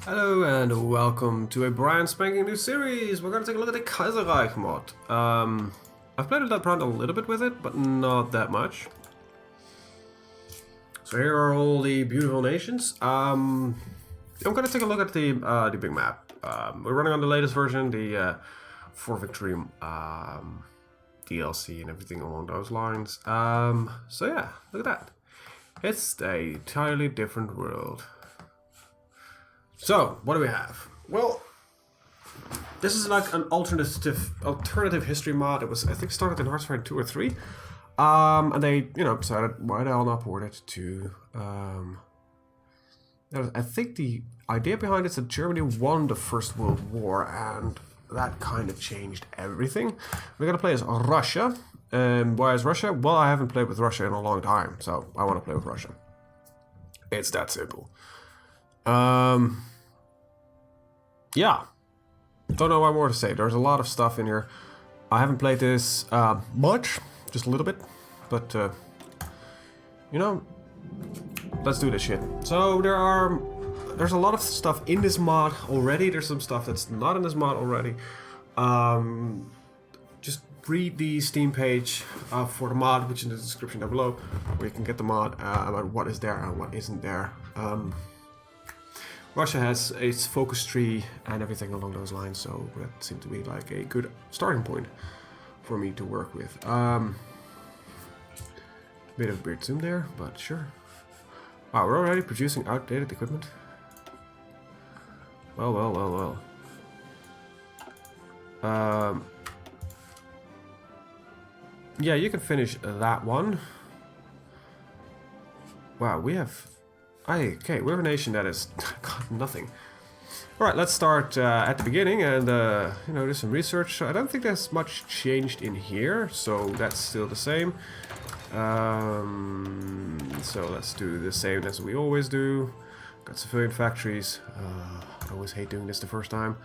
Hello and welcome to a brand spanking new series. We're going to take a look at the Kaiserreich mod. I've played around a little bit with it, but not that much. So here are all the beautiful nations. I'm going to take a look at the big map. We're running on the latest version, the For Victory DLC and everything along those lines. So yeah, look at that. It's a entirely different world. So, what do we have? Well, this is like an alternative history mod. It was, I think, started in Hearthstone 2 or 3. And they, decided, why the hell not port it to... I think the idea behind it is that Germany won the First World War, and that kind of changed everything. We're going to play as Russia. Why is Russia? Well, I haven't played with Russia in a long time, so I want to play with Russia. It's that simple. Yeah, don't know what more to say. There's a lot of stuff in here. I haven't played this much, just a little bit, but let's do this shit. So there's a lot of stuff in this mod already. There's some stuff that's not in this mod already. Just read the Steam page for the mod, which is in the description down below, where you can get the mod about what is there and what isn't there. Russia has its focus tree and everything along those lines, so that seemed to be like a good starting point for me to work with. Bit of weird zoom there, but sure. Wow, we're already producing outdated equipment. Well. Yeah, you can finish that one. Wow, we have... Okay, we have a nation that has got nothing. Alright, let's start at the beginning and, do some research. I don't think there's much changed in here, so that's still the same. So let's do the same as we always do. Got civilian factories. I always hate doing this the first time.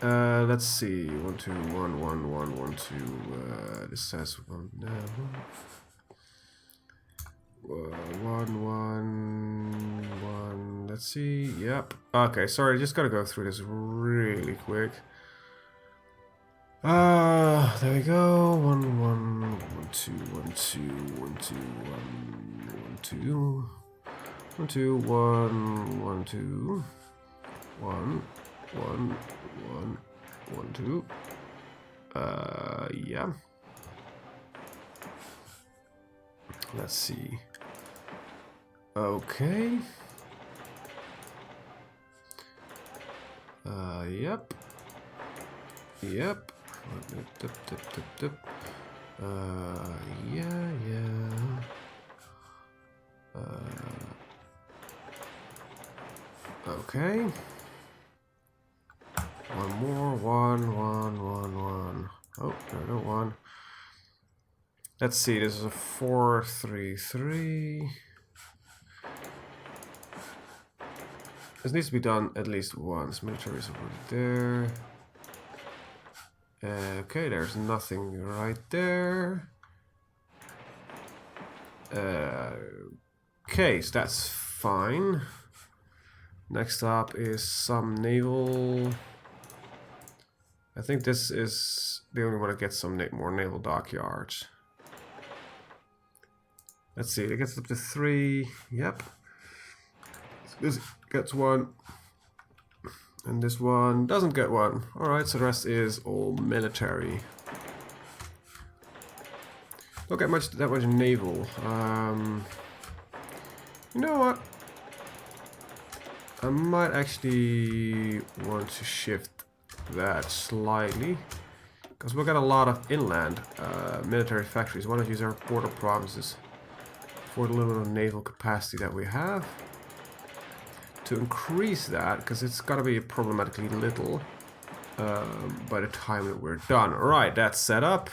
Let's see. 1, 2, 1, 1, 1, 1, 2. This says 1. 1. Let's see. Yep. Okay, sorry, just gotta go through this really quick. There we go. 1, 1, 2, 1, 2, 1, 2, 1, 1, 2, 1, 2, 1, 1, 2, 1, 1, 1, 1, 2. Yeah. Let's see. Okay. Yep. Yeah. Okay. One more. 1, 1, 1, 1. Oh, there we go. 1. Let's see. This is a 4, 3, 3. This needs to be done at least once. Military is over there. Okay, there's nothing right there. Okay, so that's fine. Next up is some naval. I think this is the only one that gets some more naval dockyards. Let's see, it gets up to 3. Yep. This gets 1. And this one doesn't get 1. Alright, so the rest is all military. Don't get that much naval. You know what? I might actually want to shift that slightly. Because we've got a lot of inland military factories. Why not use our border provinces for the little naval capacity that we have? To increase that, because it's got to be problematically little by the time that we're done. Alright, that's set up.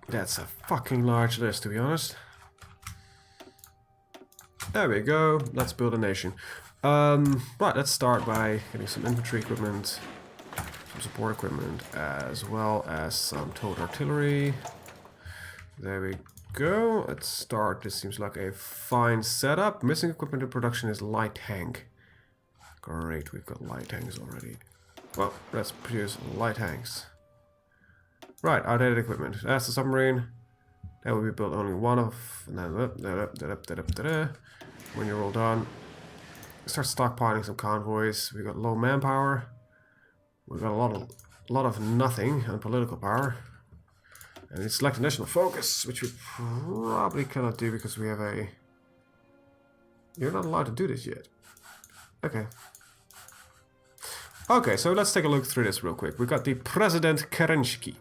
That's a fucking large list, to be honest. There we go. Let's build a nation. Right, let's start by getting some infantry equipment, some support equipment, as well as some towed artillery. There we go. Let's start. This seems like a fine setup. Missing equipment in production is light tank. Great, we've got light tanks already. Well, let's produce light tanks. Right, outdated equipment. That's the submarine. That will be built only one of. When you're all done, start stockpiling some convoys. We got low manpower. We've got a lot of nothing on political power. And we select a national focus, which we probably cannot do because we have a... You're not allowed to do this yet. Okay. Okay, so let's take a look through this real quick. We've got the President Kerensky.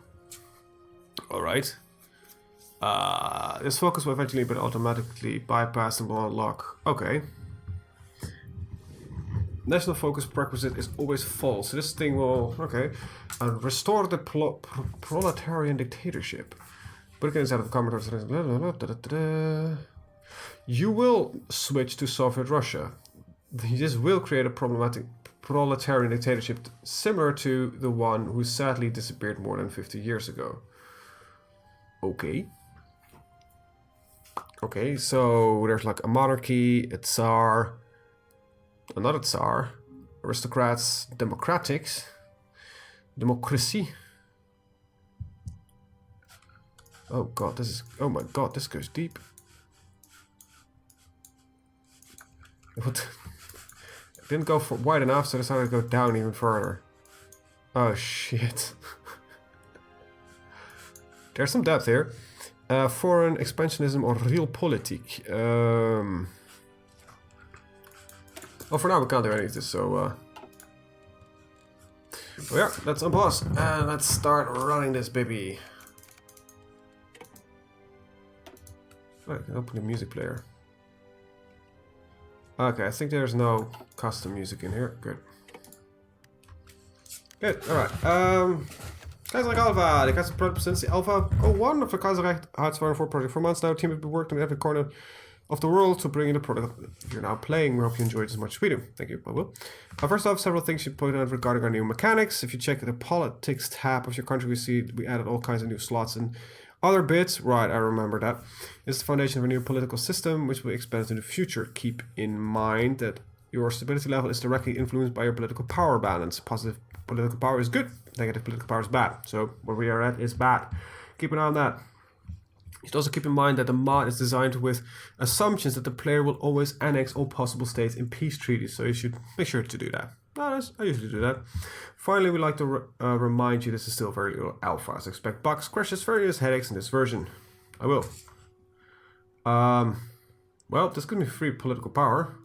Alright. This focus will eventually be automatically bypassed and will unlock. Okay. National focus prerequisite is always false. So this thing will, okay, restore the proletarian dictatorship. Put it inside of the comments. You will switch to Soviet Russia. This will create a problematic proletarian dictatorship similar to the one who sadly disappeared more than 50 years ago. Okay. Okay, so there's like a monarchy, a tsar, another tsar, aristocrats, democratics, democracy. Oh god, this is, oh my god, this goes deep. What? It didn't go for wide enough, so I decided to go down even further. Oh shit. There's some depth here. Foreign expansionism or realpolitik. Well, for now we can't do any of this, so... Well, yeah, let's unpause and let's start running this baby. Oh, I can open the music player. Okay, I think there's no custom music in here. Good. Good, alright. Kaiserreich Alpha, the Kaiserreich project since the Alpha 01 of the Kaiserreich HoI4 project. For months now, the team has been working in every corner of the world to bring you the product you're now playing. We hope you enjoy it as much as we do. Thank you, I will. First off, several things you point out regarding our new mechanics. If you check the politics tab of your country, we see we added all kinds of new slots and other bits. Right, I remember that. It's the foundation of a new political system, which will expand in the future. Keep in mind that your stability level is directly influenced by your political power balance. Positive political power is good, negative political power is bad. So where we are at is bad. Keep an eye on that. You should also keep in mind that the mod is designed with assumptions that the player will always annex all possible states in peace treaties, so you should make sure to do that. I usually do that. Finally, we'd like to remind you this is still very little alpha, so expect bugs, crashes, various headaches in this version. I will. Well, this gives me free political power.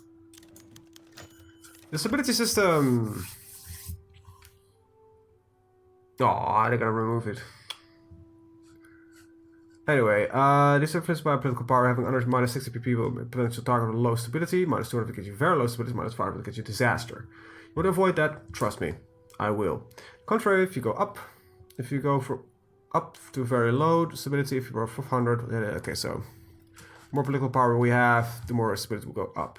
The stability system... Oh, they gotta remove it. Anyway, this is influenced by political power. Having under minus 60 pp will potential target with low stability. Minus 200 will get you very low stability. Minus 5 will get you disaster. You want to avoid that? Trust me, I will. Contrary, if you go up, if you go for up to very low stability, if you go 400, okay, so more political power we have, the more stability will go up.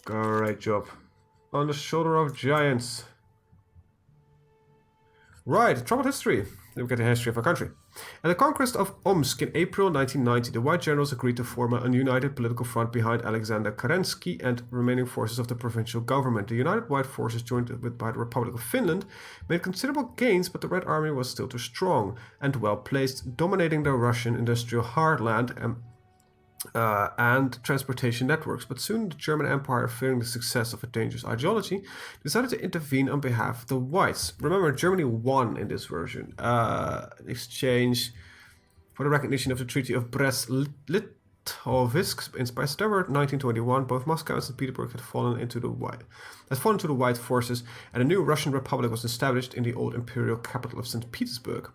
Great job. On the shoulder of giants. Right, troubled history. Then we get the history of our country. At the conquest of Omsk in April 1990, the white generals agreed to form a united political front behind Alexander Kerensky and remaining forces of the provincial government. The united white forces, joined by the Republic of Finland, made considerable gains, but the Red Army was still too strong and well placed, dominating the Russian industrial heartland and transportation networks. But soon the German Empire, fearing the success of a dangerous ideology, decided to intervene on behalf of the whites. Remember, Germany won in this version. In exchange for the recognition of the Treaty of Brest-Litovsk by September 1921, both Moscow and St. Petersburg had fallen to the white forces, and a new Russian Republic was established in the old imperial capital of St. Petersburg.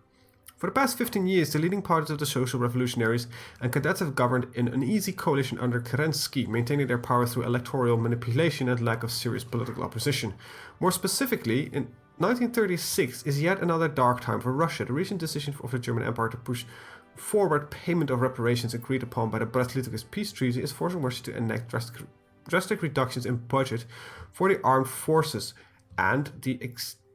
For the past 15 years, the leading parties of the social revolutionaries and cadets have governed in an uneasy coalition under Kerensky, maintaining their power through electoral manipulation and lack of serious political opposition. More specifically, in 1936 is yet another dark time for Russia. The recent decision of the German Empire to push forward payment of reparations agreed upon by the Brest-Litovsk peace treaty is forcing Russia to enact drastic reductions in budget for the armed forces and the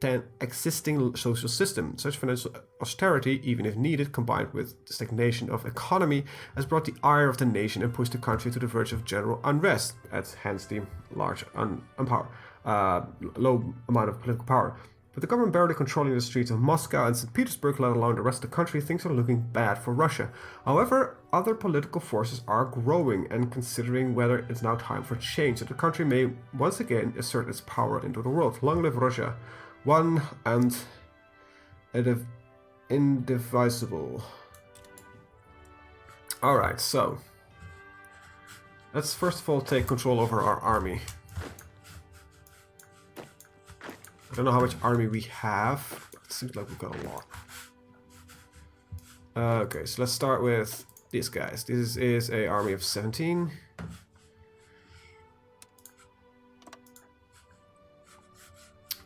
existing social system. Such financial austerity, even if needed, combined with the stagnation of economy, has brought the ire of the nation and pushed the country to the verge of general unrest, hence the large low amount of political power. With the government barely controlling the streets of Moscow and St. Petersburg, let alone the rest of the country, things are looking bad for Russia. However, other political forces are growing and considering whether it's now time for change, that the country may once again assert its power into the world. Long live Russia, one and indivisible. Alright, so let's first of all take control over our army. I don't know how much army we have, but it seems like we've got a lot. Okay, so let's start with these guys. This is an army of 17.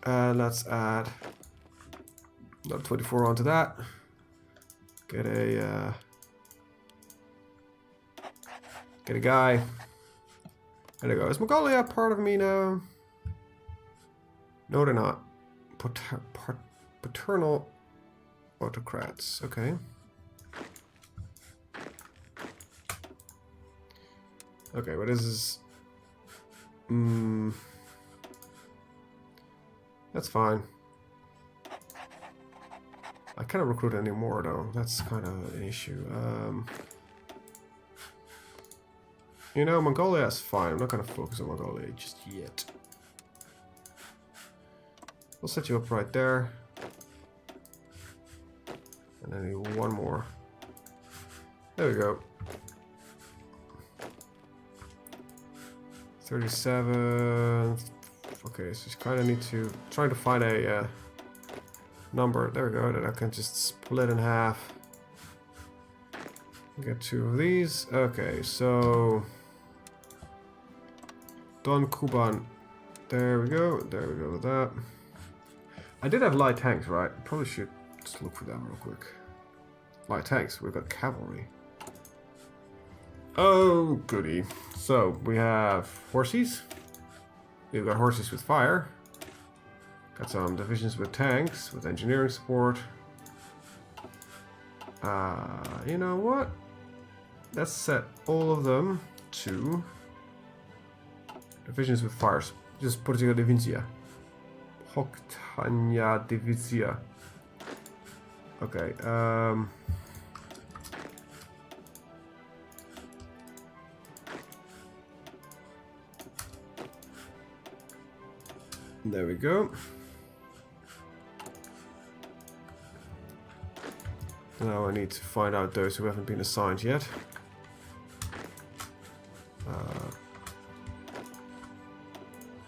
Let's add another 24 onto that. Get a guy. There we go. Is Mongolia part of me now? No, they're not. Paternal autocrats. Okay. Okay, what is this? That's fine. I cannot recruit anymore though. That's kind of an issue. You know, Mongolia is fine. I'm not going to focus on Mongolia just yet. We'll set you up right there. And then need one more. There we go. 37. Okay, so you kind of need to try to find a number. There we go. That I can just split in half. Get 2 of these. Okay, so Don Kuban. There we go. There we go with that. I did have light tanks, right? Probably should just look for them real quick. Light tanks. We've got cavalry. Oh, goody. So we have horses. We've got horses with fire. Got some divisions with tanks, with engineering support. You know what? Let's set all of them to divisions with fires. Just put it together, Divincia. Hoktania Divizia. Okay, there we go. Now I need to find out those who haven't been assigned yet.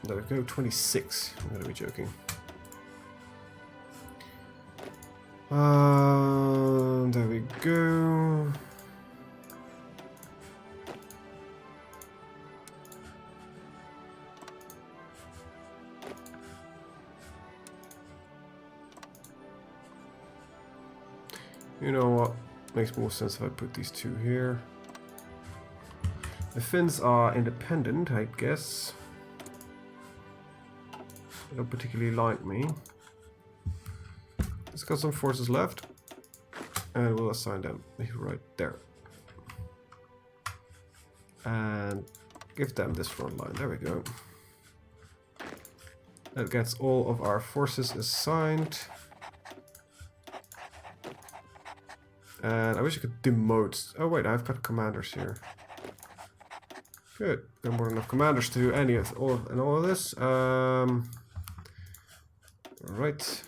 There we go, 26. I'm gonna be joking. There we go. You know what? Makes more sense if I put these 2 here. The Finns are independent, I guess. They don't particularly like me. Let's got some forces left. And we'll assign them right there. And give them this front line. There we go. That gets all of our forces assigned. And I wish I could demote. Oh wait, I've got commanders here. Good. Got more than enough commanders to do any of all of this. Right.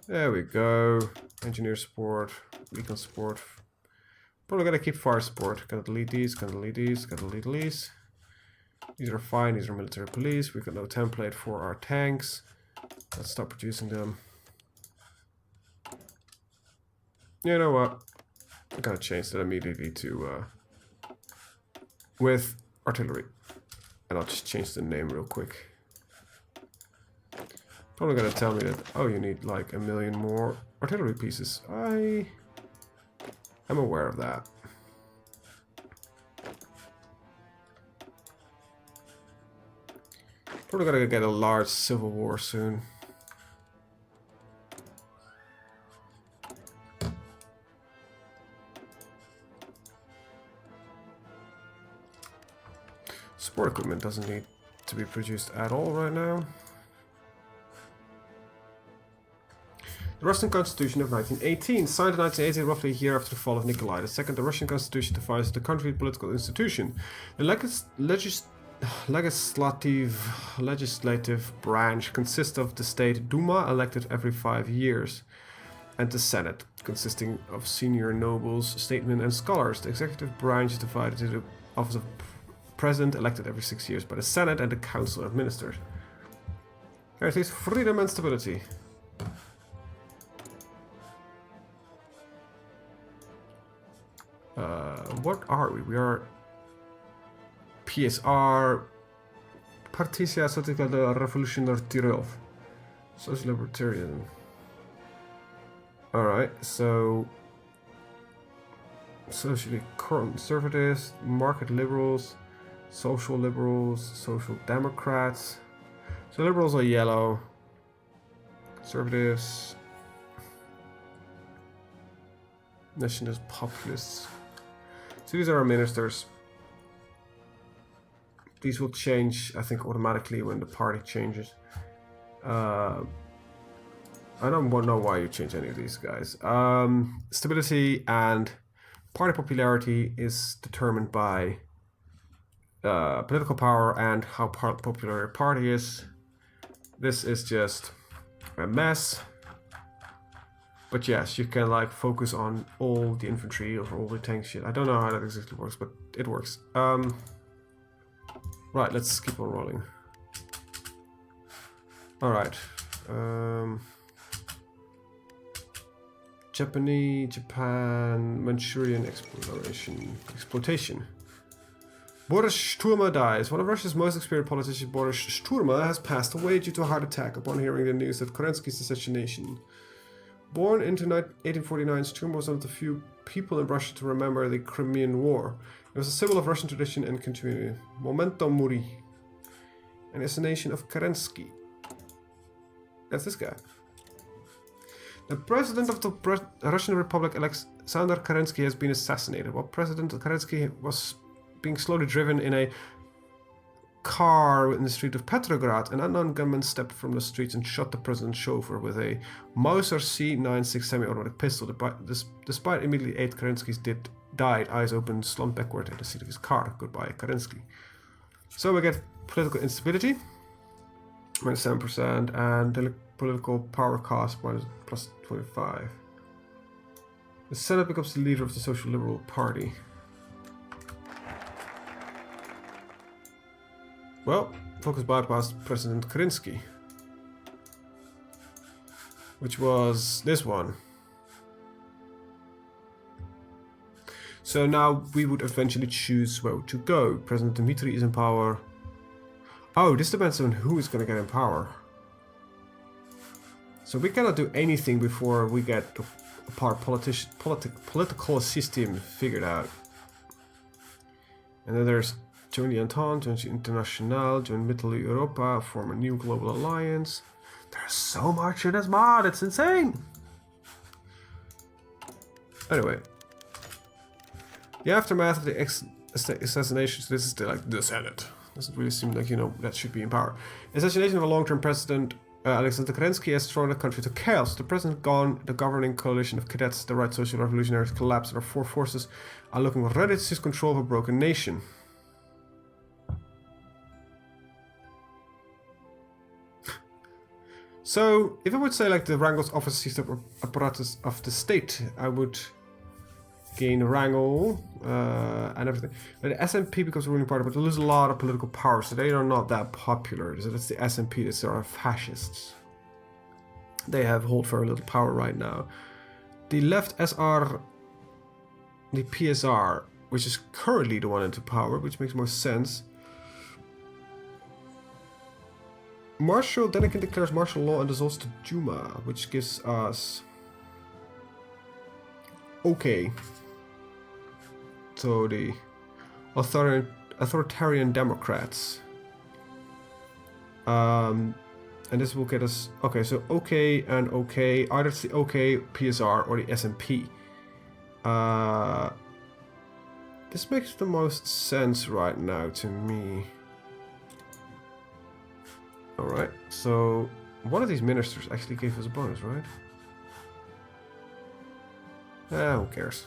There we go. Engineer support, recon support. Probably gotta keep fire support. Gotta delete these, gotta delete these, gotta delete these. These are fine, these are military police. We've got no template for our tanks. Let's stop producing them. You know what? I'm gonna change that immediately to with artillery. And I'll just change the name real quick. Probably gonna tell me that, oh, you need like 1 million more artillery pieces. I am aware of that. Probably gonna get a large civil war soon. Sport equipment doesn't need to be produced at all right now. The Russian Constitution of 1918, signed in 1918, roughly a year after the fall of Nikolai II. The Russian Constitution defines the country's political institution. The legislative branch consists of the State Duma, elected every 5 years, and the Senate, consisting of senior nobles, statesmen, and scholars. The executive branch is divided into the office of President, elected every 6 years by the Senate, and the Council of Ministers. Guarantees freedom and stability. What are we? We are PSR, Partija Socialista Revolutionaire Tirol, Social Libertarian. Alright, so socially conservatives, market liberals, social democrats. So liberals are yellow, conservatives, nationalist populists. So these are our ministers. These will change, I think, automatically when the party changes. I don't know why you change any of these guys. Stability and party popularity is determined by political power and how popular a party is. This is just a mess. But yes, you can like focus on all the infantry or all the tank shit. I don't know how that exactly works, but it works. Right, let's keep on rolling. Alright. Japan, Manchurian exploitation. Boris Sturma dies. One of Russia's most experienced politicians, Boris Sturma, has passed away due to a heart attack upon hearing the news of Kerensky's assassination. Born into 1849, Sturma was one of the few people in Russia to remember the Crimean War. It was a symbol of Russian tradition and continuity. Memento Mori. An assassination of Kerensky. That's this guy. The president of the Russian Republic, Alexander Kerensky, has been assassinated. While President Kerensky was being slowly driven in a car in the street of Petrograd, an unknown gunman stepped from the streets and shot the president's chauffeur with a Mauser C96 semi-automatic pistol. Despite immediately 8 Kerensky's died, eyes open, slumped backward in the seat of his car. Goodbye, Kerensky. So we get political instability, minus 7%, and the political power cost plus 25. The Senate becomes the leader of the Social Liberal Party. Well, focus bypassed President Kerensky, which was this one. So now we would eventually choose where to go. President Dmitry is in power. Oh, this depends on who is going to get in power. So we cannot do anything before we get our political system figured out. And then there's join the Entente, join the International, join Middle Europa, form a new global alliance. There's so much in this mod, it's insane! Anyway. The aftermath of the assassination, so this is the Senate. Doesn't really seem like, that should be in power. Assassination of a long-term president, Alexander Kerensky, has thrown the country to chaos. The president gone, the governing coalition of cadets, the right social revolutionaries collapsed, and our 4 forces are looking ready to seize control of a broken nation. So, if I would say like the Wrangle's office system apparatus of the state, I would gain Wrangle and everything. But the SNP becomes a ruling party, but they lose a lot of political power, so they are not that popular. So that's the SNP, they are fascists. They hold very little power right now. The left SR, the PSR, which is currently the one into power, which makes more sense. Marshal Denikin declares martial law and dissolves the Duma, which gives us... Okay. So the authoritarian Democrats. And this will get us... Okay, so OK and OK. Either it's the OK PSR or the SMP. This makes the most sense right now to me. Alright, so one of these ministers actually gave us a bonus, right? Who cares?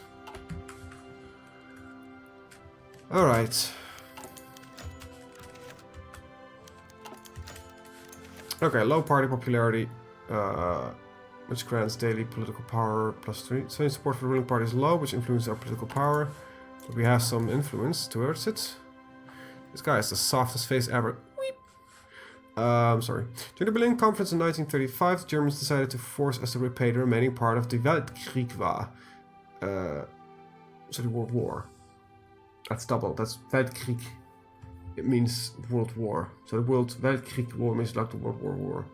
Alright. Okay, low party popularity, which grants daily political power +3. So support for the ruling party is low, which influences our political power. But we have some influence towards it. This guy is the softest face ever. Sorry. During the Berlin Conference in 1935, the Germans decided to force us to repay the remaining part of the Weltkrieg war. So the World War. That's double. That's Weltkrieg. It means World War. So the World Weltkrieg War means like the World War.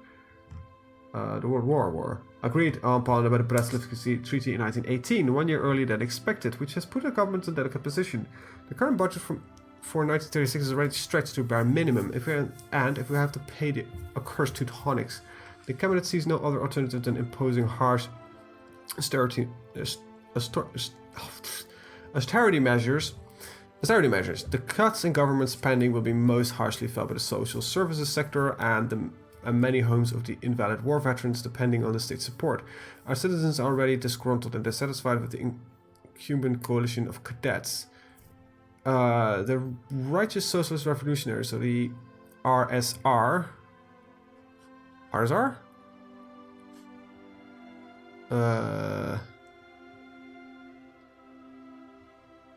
The World War. Agreed upon by the Brest-Litovsk Treaty in 1918, 1 year earlier than expected, which has put the government in a delicate position. The current budget for 1936 is already stretched to bare minimum, if we have to pay the accursed Teutonics. The cabinet sees no other alternative than imposing harsh austerity measures. The cuts in government spending will be most harshly felt by the social services sector and many homes of the invalid war veterans, depending on the state's support. Our citizens are already disgruntled and dissatisfied with the incumbent coalition of cadets. The Righteous Socialist Revolutionaries, so the RSR. RSR?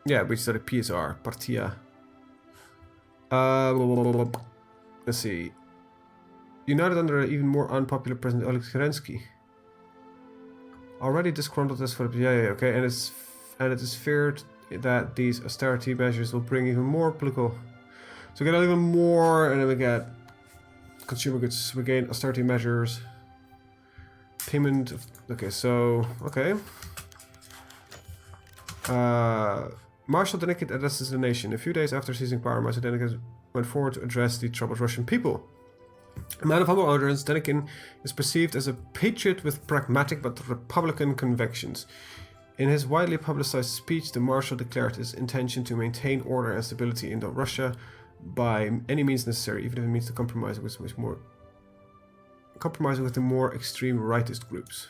Yeah, which is the PSR, Partia. Let's see. United under an even more unpopular President Oleg Kerensky. Already disgruntled as for the okay, and it is feared that these austerity measures will bring even more political. So we get even more, and then we get consumer goods. We gain austerity measures. Payment. Okay, so okay. Marshal Denikin addresses the nation. A few days after seizing power, Marshal Denikin went forward to address the troubled Russian people. A man of humble origins, Denikin is perceived as a patriot with pragmatic but republican convictions. In his widely publicized speech, the Marshal declared his intention to maintain order and stability in Russia by any means necessary, even if it means to compromise with the more extreme rightist groups.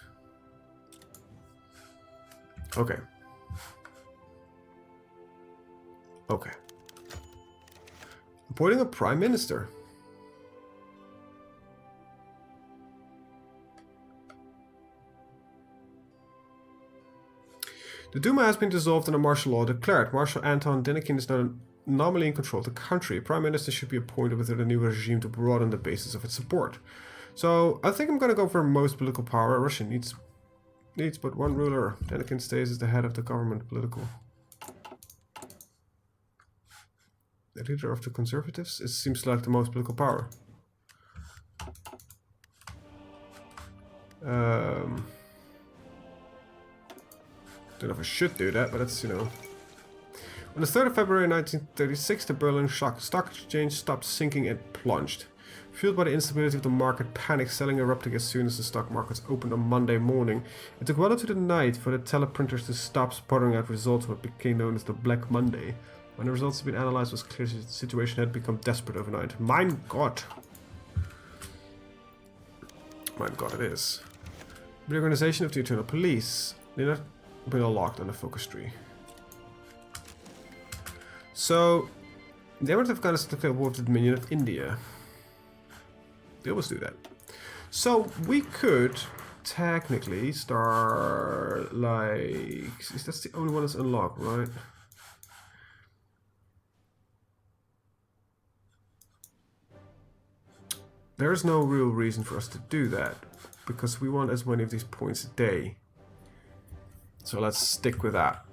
Okay. Okay. Appointing a prime minister. The Duma has been dissolved and a martial law declared. Marshal Anton Denikin is now nominally in control of the country. Prime Minister should be appointed within a new regime to broaden the basis of its support. So I think I'm going to go for most political power. Russia needs but one ruler. Denikin stays as the head of the government political. The leader of the conservatives? It seems like the most political power. Don't know if I should do that, but that's, you know. On the 3rd of February 1936, the Berlin Stock Exchange stopped sinking and plunged. Fueled by the instability of the market, panic selling erupted as soon as the stock markets opened on Monday morning. It took well into the night for the teleprinters to stop sputtering out results, what became known as the Black Monday. When the results had been analyzed, it was clear the situation had become desperate overnight. Mein Gott! Mein Gott, it is. The organization of the Eternal Police. They're not been unlocked on the focus tree. So, the Emirate of Afghanistan declared war with the Dominion of India. They always do that. So, we could technically start like... That's the only one that's unlocked, right? There is no real reason for us to do that, because we want as many of these points a day. So let's stick with that.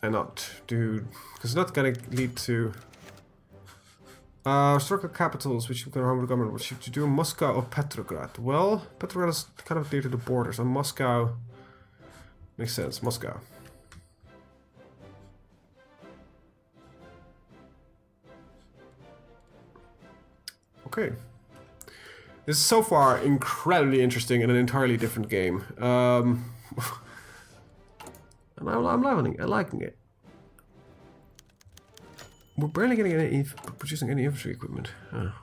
And not do... Because it's not going to lead to... historical capitals, which you can harm the government. What should you do? Moscow or Petrograd? Well, Petrograd is kind of near to the border, so Moscow... Makes sense, Moscow. Okay. This is so far incredibly interesting in an entirely different game. And I'm loving it. I'm liking it. We're barely getting any producing any infantry equipment. Oh.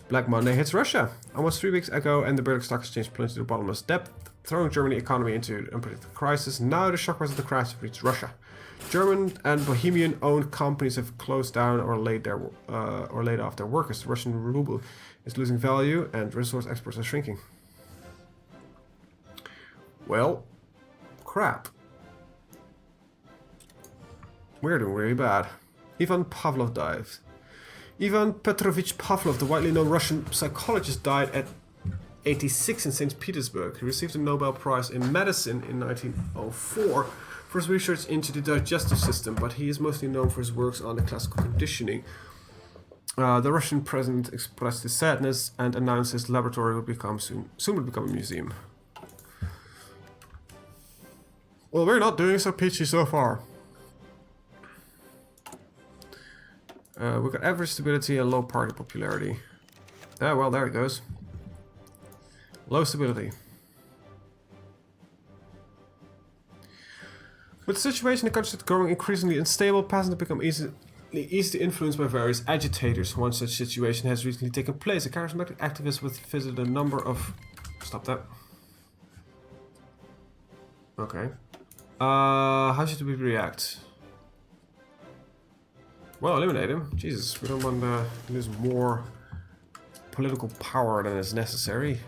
Black Monday hits Russia. Almost 3 weeks ago, and the Berlin Stock Exchange plunged to the bottomless depth, throwing Germany's economy into an unpredictable crisis. Now the shockwaves of the crash have reached Russia. German and Bohemian-owned companies have closed down or laid off their workers. The Russian ruble is losing value, and resource exports are shrinking. Well, crap. We're doing really bad. Ivan Pavlov died. Ivan Petrovich Pavlov, the widely known Russian psychologist, died at 86 in St. Petersburg. He received the Nobel Prize in Medicine in 1904 for his research into the digestive system, but he is mostly known for his works on the classical conditioning. The Russian president expressed his sadness and announced his laboratory would soon would become a museum. Well, we're not doing so peachy so far. We've got average stability and low party popularity. Ah, well, there it goes. Low stability. With the situation, the country is growing increasingly unstable. Peasants have become easily influenced by various agitators. One such situation has recently taken place. A charismatic activist visited a number of... Stop that. Okay. How should we react? Well, eliminate him. Jesus, we don't want to lose more political power than is necessary.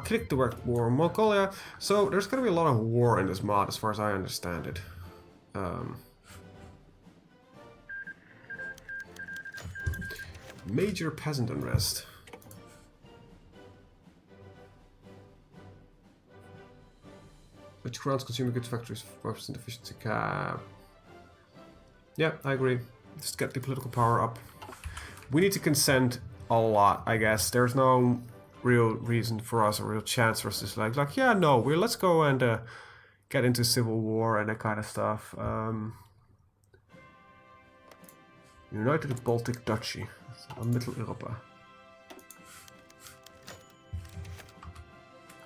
Click the war in Mongolia. So there's going to be a lot of war in this mod, as far as I understand it. Major peasant unrest. Which grants consumer goods factories 4% efficiency cap. Yeah, I agree. Just get the political power up. We need to consent a lot, I guess. There's no real reason for us, a real chance for us to like yeah, no, let's go and get into civil war and that kind of stuff. United Baltic Duchy, Middle Europa.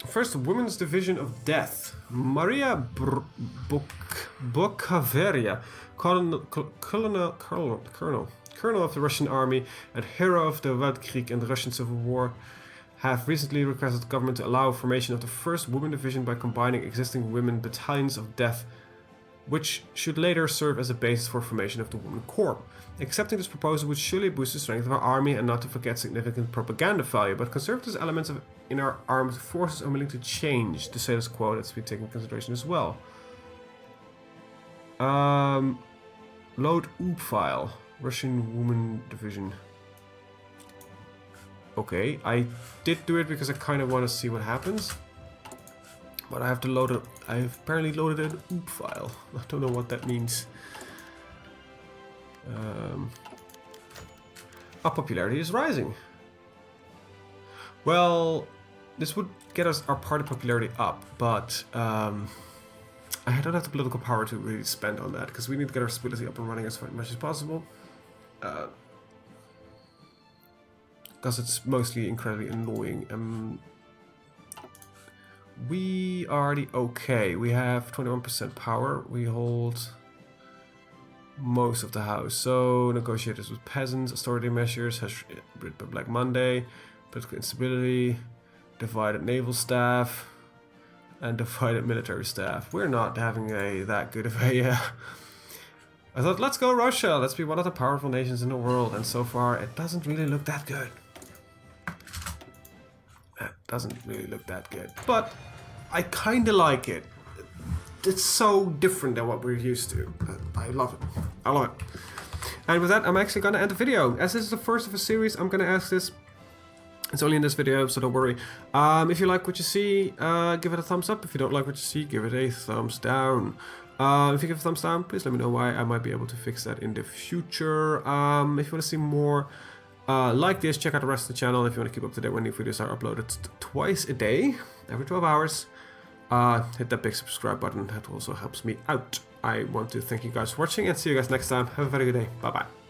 First Women's Division of Death. Maria Bukhaveria, colonel of the Russian army and hero of the Weltkrieg and the Russian Civil War, have recently requested the government to allow formation of the first Women Division by combining existing women battalions of death, which should later serve as a basis for formation of the Women Corps. Accepting this proposal would surely boost the strength of our army, and not to forget significant propaganda value, but conservative elements in our armed forces are willing to change the status quo. That's to be taken into consideration as well. Load OOP file. Russian Women Division. Okay, I did do it because I kind of want to see what happens. But I have to load it. I've apparently loaded an OOP file. I don't know what that means. Our popularity is rising. Well, this would get us our party popularity up, but I don't have the political power to really spend on that, because we need to get our stability up and running as much as possible. Because it's mostly incredibly annoying. We are already okay. We have 21% power. We hold most of the house. So negotiators with peasants, austerity measures, has Black Monday, political instability, divided naval staff, and divided military staff. We're not having that good of a... I thought, let's go Russia, let's be one of the powerful nations in the world, and so far it doesn't really look that good. It doesn't really look that good, but I kinda like it. It's so different than what we're used to. I love it. I love it. And with that, I'm actually gonna end the video. As this is the first of a series, I'm gonna ask this. It's only in this video, so don't worry. If you like what you see, give it a thumbs up. If you don't like what you see, give it a thumbs down. If you give a thumbs down, please let me know why. I might be able to fix that in the future. If you want to see more like this, check out the rest of the channel. If you want to keep up to date when new videos are uploaded twice a day, every 12 hours. Hit that big subscribe button. That also helps me out. I want to thank you guys for watching and see you guys next time. Have a very good day. Bye bye.